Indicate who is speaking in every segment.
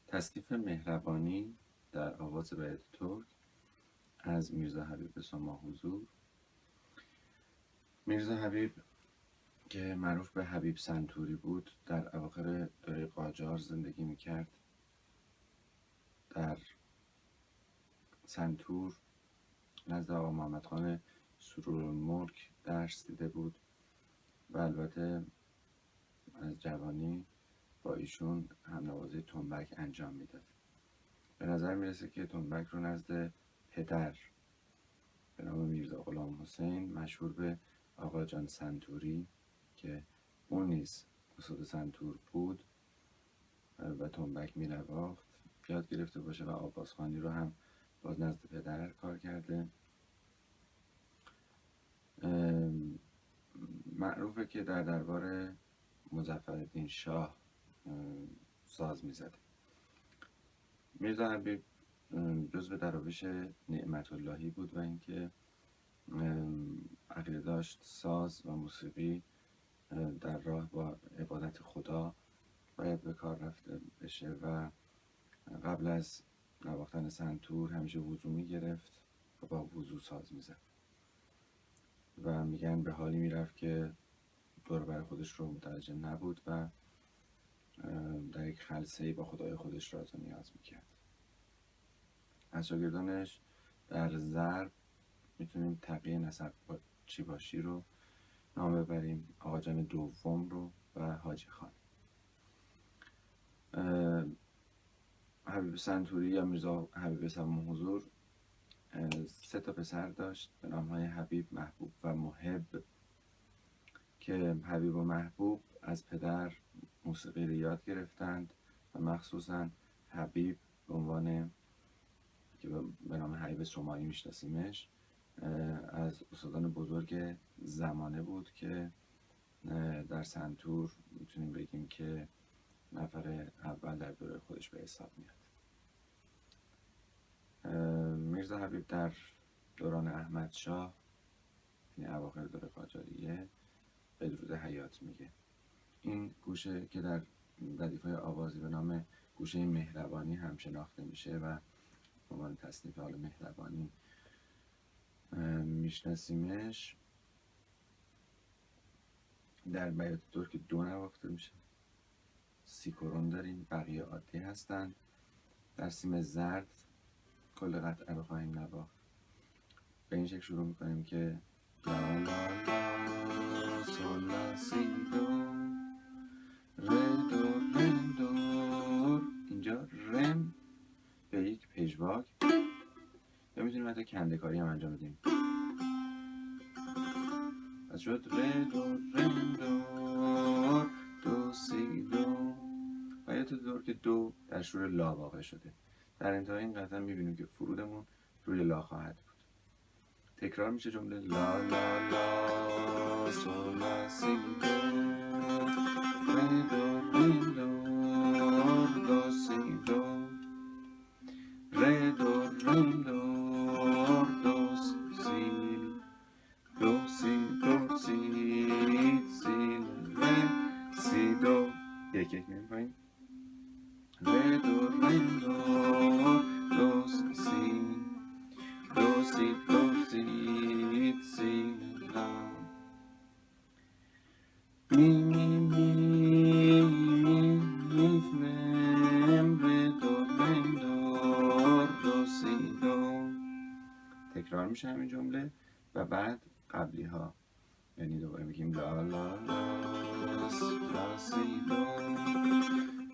Speaker 1: تصنیف مهربانی در آواز بیات ترک از میرزا حبیب سما حضور. میرزا حبیب که معروف به حبیب سنتوری بود در اواخر دوره قاجار زندگی میکرد. در سنتور نزد آقا محمد خان سرورالملک درس دیده بود و البته از جوانی با ایشون همنوازی تنبک انجام میداد. به نظر میرسه که تنبک رو نزد پدر به نام میرزا غلام حسین مشهور به آقا جان سنتوری که اون نیز استاد سنتور بود و تنبک مینواخت یاد گرفته باشه و آوازخوانی رو هم باز نزد پدر کار کرده. معروفه که در دربار مظفرالدین شاه ساز میزده. میرزا حبیب جزو دراویش نعمت اللهی بود و اینکه عقیده داشت ساز و موسیقی در راه با عبادت خدا باید به کار رفته بشه و قبل از نواختن سنتور همیشه وضو میگرفت و با وضو ساز میزد و میگن به حالی میرفت که دور بر خودش رو متوجه نبود و در یک خلسه‌ای با خدای خودش راز و نیاز میکرد. از شاگردانش در ضرب میتونیم تقی نسب چی باشی رو نام ببریم، آقا جان دوم رو و حاجی خان. حبیب سنتوری یا میرزا حبیب سما حضور 3 پسر داشت به نامهای حبیب، محبوب و محب که حبیب و محبوب از پدر موسیقی رو یاد گرفتند و مخصوصا حبیب به عنوان که به نام حبیب سمایی میشناسیمش از استادان بزرگ زمانه بود که در سنتور میتونیم بگیم که نفر اول در دوره خودش به حساب میاد. میرزا حبیب در دوران احمد شاه یعنی اواخر دوره قاجاریه بدرود حیات میگه. این گوشه که در ردیف‌های آوازی به نام گوشه مهربانی هم شناخته میشه و به عنوان تصنیف حال مهربانی میشناسیمش، در بیات ترک 2 نواخته میشه. 30 کرون داریم، بقیه عادی هستند. در سیم زرد کل قطعه رو خواهیم نواخت. به این شکل شروع میکنیم که لا لا لا سول لا سی دو ره دو رم دو. اینجا رم به یک پژواک یا میتونیم حتی کنده‌کاری هم انجام بدیم. پس شد ره دو رم دو دو سی دو. بیات ترک 2 در شور لا واقع شده. در انتهای این قطعه میبینیم که فرودمون روی لا خواهد بود. تکرار میشه جمله لا لا لا سول لا سی دو ره دو رم دو دو سی دو ره دو رم دو دو سی دو سی دو سی سی ره سی دو. یک یک میریم پایین. ره دو رم دو دو سی دو سی دو سی سی لا. می می می می می فنم ره دو رم دو دو سی دو. تکرار میشه همین جمله و بعد قبلی ها، یعنی دوباره میگیم لا لا لا لا سی دو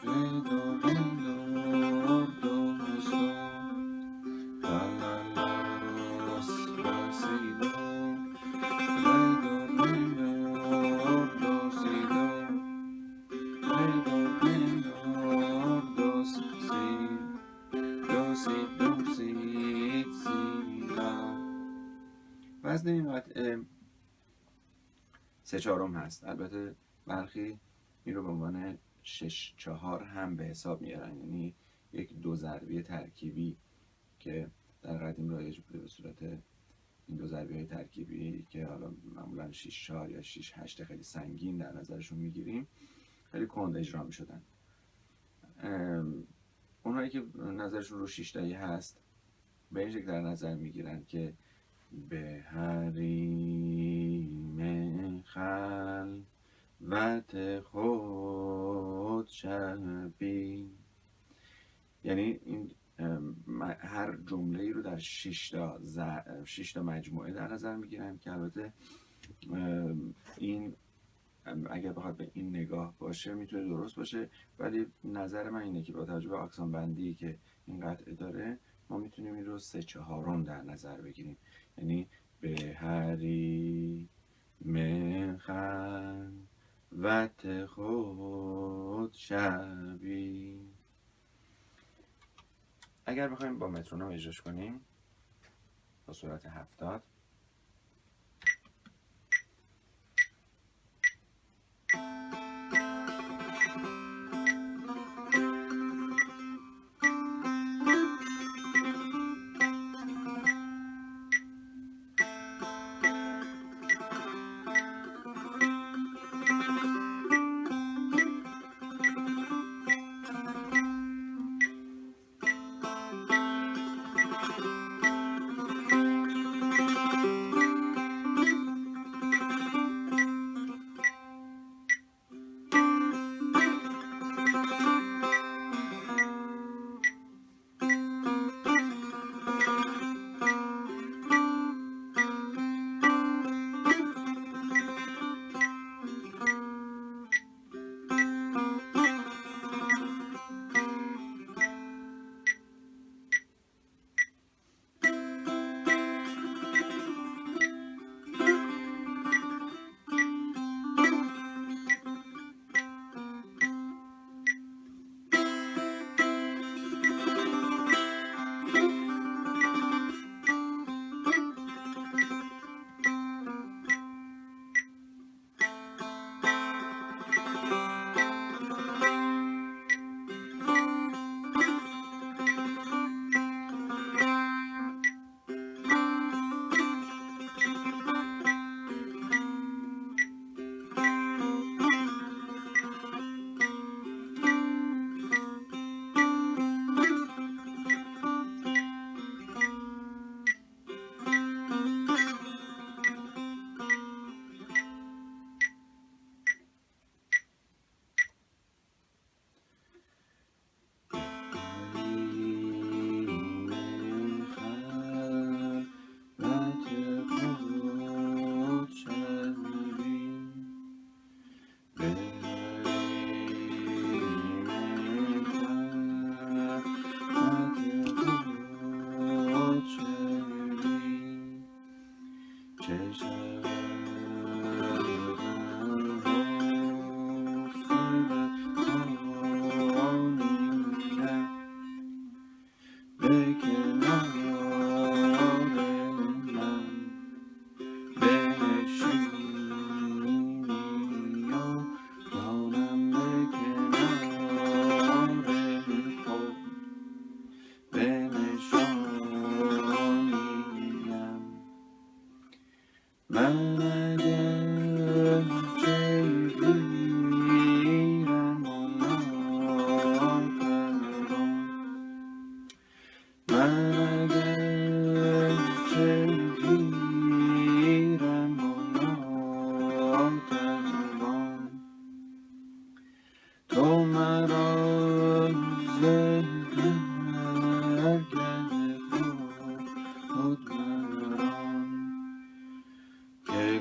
Speaker 1: ره دو رم دو دو سو لا لا لا لا سی دو ره دو رم دو دو سی دو ره دو رم دو دو سی دو سی دو سی سی لا. وزن این قطعه 3/4 هست. البته برخی این رو به عنوان 6/4 هم به حساب میارن، یعنی یک 2 ضربی ترکیبی که در قدیم رایج بوده به صورت این 2 ضربی های ترکیبی که حالا معمولا 6/4 یا 6/8 خیلی سنگین در نظرشون میگیریم، خیلی کند اجرا میشدن. اونهایی که نظرشون رو 6 تایی هست به این شکل در نظر میگیرن که به حریم خلوت خود شبی، یعنی این هر جمله ای رو در 6 تا مجموعه در نظر میگیرن که البته این اگر بخواد به این نگاه باشه میتونه درست باشه، ولی نظر من اینه که با توجه به آکسان بندی که این قطعه داره ما میتونیم این رو 3/4 در نظر بگیریم، یعنی به حریم خلوت خود شبی. اگر بخوایم با مترونوم اجراش کنیم با سرعت 70 خود مران که